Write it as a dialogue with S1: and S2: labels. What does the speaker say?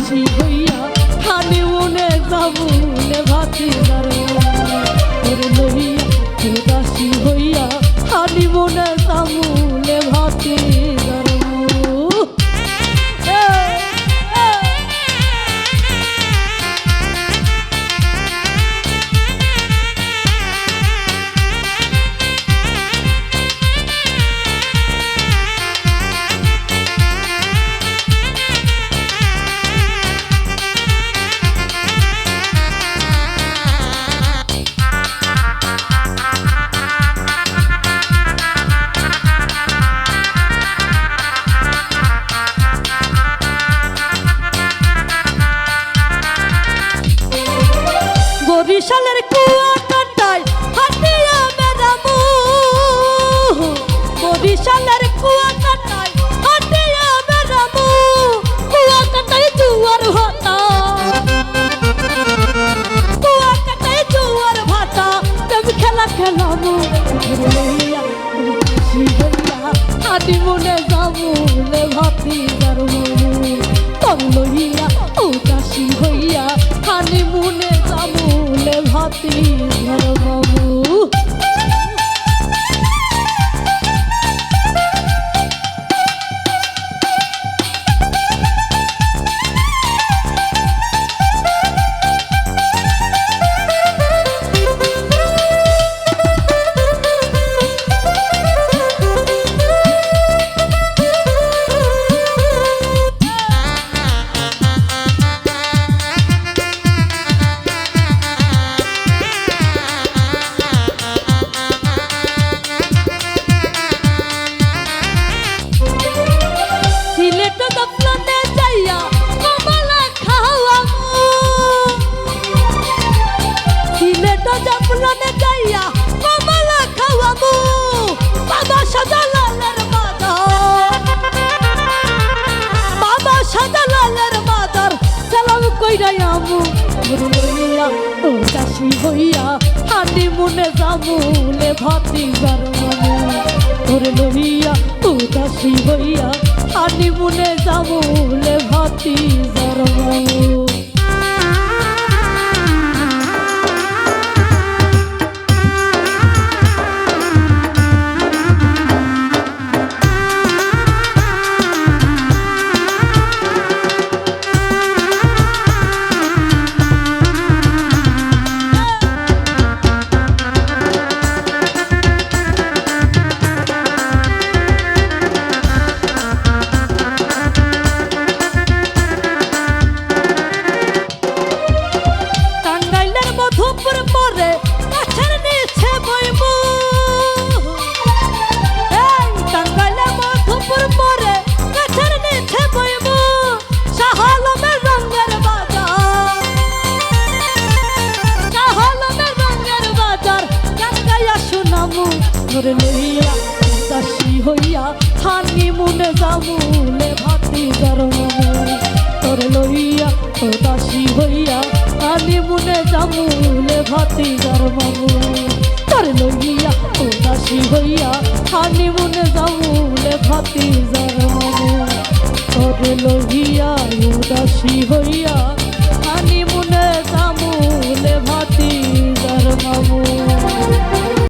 S1: উদাসী হইয়া হানিমুনে যাবুলে ভাতিজার তোরে লইয়া উদাসী হইয়া হানিমুনে যাবুলে ভাতিজার বরিশালের কুয়া কাটায় হাটিয়া বেড়ামু বরিশালের কুয়া কাটায় হাটিয়া বেড়ামু কুয়া কাটায় জুয়ার ভাটা কুয়া কাটায় জুয়ার ভাটা তুমি খেলা খেলামু লইয়া উদাসী হইয়া হানিমুনে যাবুলে ভাতিজার তোর লইয়া উদাসী হইয়া হানিমুনে যাবুলে ভাতিজার বাবু উদাসী হইয়া হানিমুনে যাবুলে ভাতিজার তোরে লইয়া উদাসী হইয়া হানিমুনে যাবুলে ভাতিজার তোরে লইয়া উদাসী হইয়া হানিমুনে যাবুলে ভাতিজার তোরে লইয়া উদাসী হইয়া হানিমুনে যাবুলে ভাতিজার তোরে লইয়া উদাসী হইয়া হানিমুনে যাবুলে ভাতিজার তোরে লইয়া উদাসী হইয়া